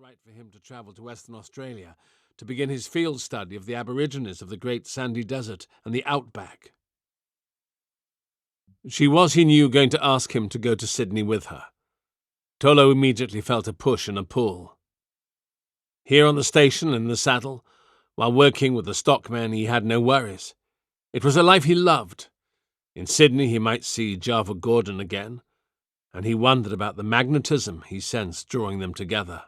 right for him to travel to Western Australia to begin his field study of the Aborigines of the Great Sandy Desert and the Outback. She was, he knew, going to ask him to go to Sydney with her. Tolo immediately felt a push and a pull. Here on the station, in the saddle, while working with the stockmen, he had no worries. It was a life he loved. In Sydney he might see Java Gordon again, and he wondered about the magnetism he sensed drawing them together.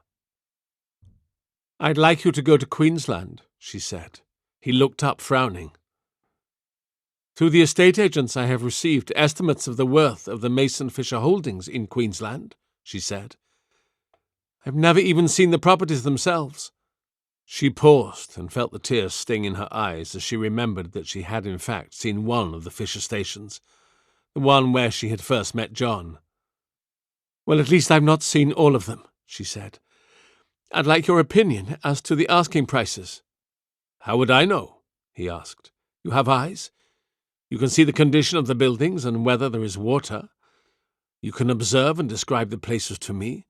"I'd like you to go to Queensland," she said. He looked up, frowning. "Through the estate agents I have received estimates of the worth of the Mason Fisher holdings in Queensland," she said. "I've never even seen the properties themselves." She paused and felt the tears sting in her eyes as she remembered that she had in fact seen one of the Fisher stations, the one where she had first met John. "Well, at least I've not seen all of them," she said. "I'd like your opinion as to the asking prices." "How would I know?" he asked. "You have eyes. You can see the condition of the buildings and whether there is water. You can observe and describe the places to me.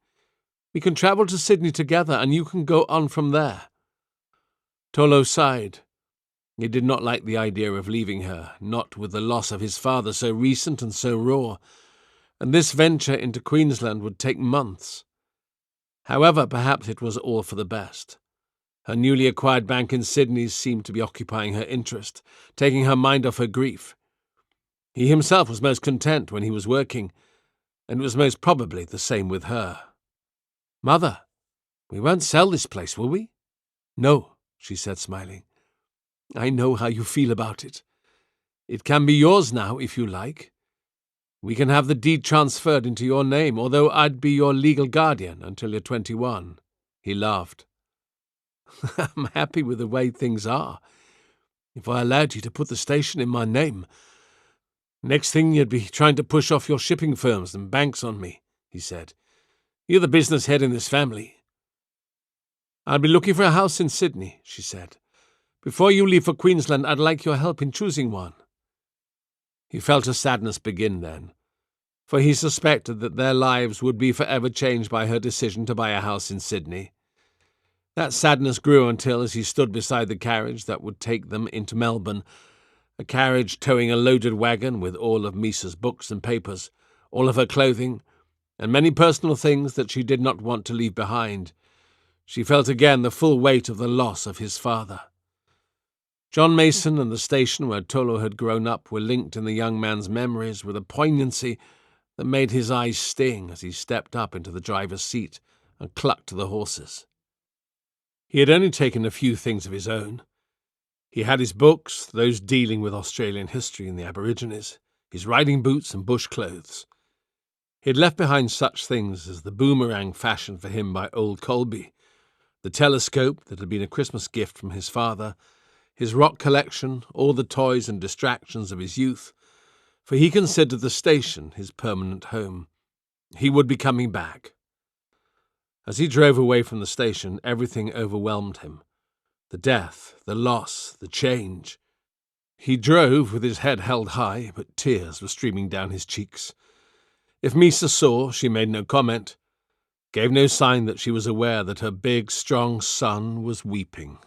We can travel to Sydney together, and you can go on from there." Tolo sighed. He did not like the idea of leaving her, not with the loss of his father so recent and so raw, and this venture into Queensland would take months. However, perhaps it was all for the best. Her newly acquired bank in Sydney seemed to be occupying her interest, taking her mind off her grief. He himself was most content when he was working, and it was most probably the same with her. "Mother, we won't sell this place, will we?" "No," she said, smiling. "I know how you feel about it. It can be yours now, if you like. We can have the deed transferred into your name, although I'd be your legal guardian until you're 21. He laughed. "I'm happy with the way things are. If I allowed you to put the station in my name, next thing you'd be trying to push off your shipping firms and banks on me," he said. "You're the business head in this family." "I'll be looking for a house in Sydney," she said. "Before you leave for Queensland, I'd like your help in choosing one." He felt a sadness begin then, for he suspected that their lives would be forever changed by her decision to buy a house in Sydney. That sadness grew until, as he stood beside the carriage that would take them into Melbourne, a carriage towing a loaded wagon with all of Misa's books and papers, all of her clothing, and many personal things that she did not want to leave behind, she felt again the full weight of the loss of his father. John Mason and the station where Tolo had grown up were linked in the young man's memories with a poignancy that made his eyes sting as he stepped up into the driver's seat and clucked to the horses. He had only taken a few things of his own. He had his books, those dealing with Australian history and the Aborigines, his riding boots and bush clothes. He had left behind such things as the boomerang fashioned for him by old Colby, the telescope that had been a Christmas gift from his father, his rock collection, all the toys and distractions of his youth, for he considered the station his permanent home. He would be coming back. As he drove away from the station, everything overwhelmed him. The death, the loss, the change. He drove with his head held high, but tears were streaming down his cheeks. If Misa saw, she made no comment, gave no sign that she was aware that her big, strong son was weeping.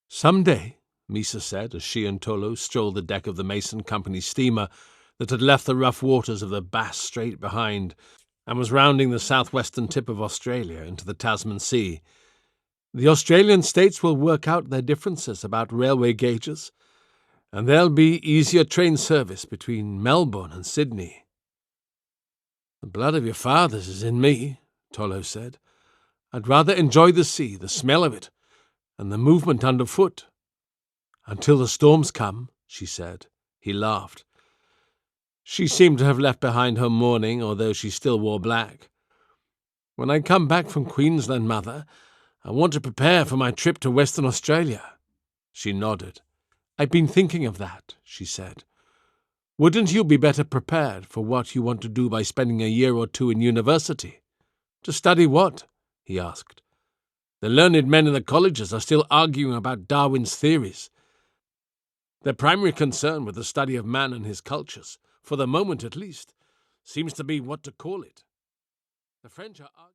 "Someday," Misa said as she and Tolo strolled the deck of the Mason Company steamer that had left the rough waters of the Bass Strait behind and was rounding the southwestern tip of Australia into the Tasman Sea, "the Australian states will work out their differences about railway gauges, and there'll be easier train service between Melbourne and Sydney." "The blood of your fathers is in me," Tolo said. "I'd rather enjoy the sea, the smell of it, and the movement underfoot." "Until the storms come," she said. He laughed. She seemed to have left behind her mourning, although she still wore black. "When I come back from Queensland, Mother, I want to prepare for my trip to Western Australia." She nodded. "I've been thinking of that," she said. "Wouldn't you be better prepared for what you want to do by spending a year or two in university?" "To study what?" he asked. "The learned men in the colleges are still arguing about Darwin's theories. Their primary concern with the study of man and his cultures, for the moment at least, seems to be what to call it. The French are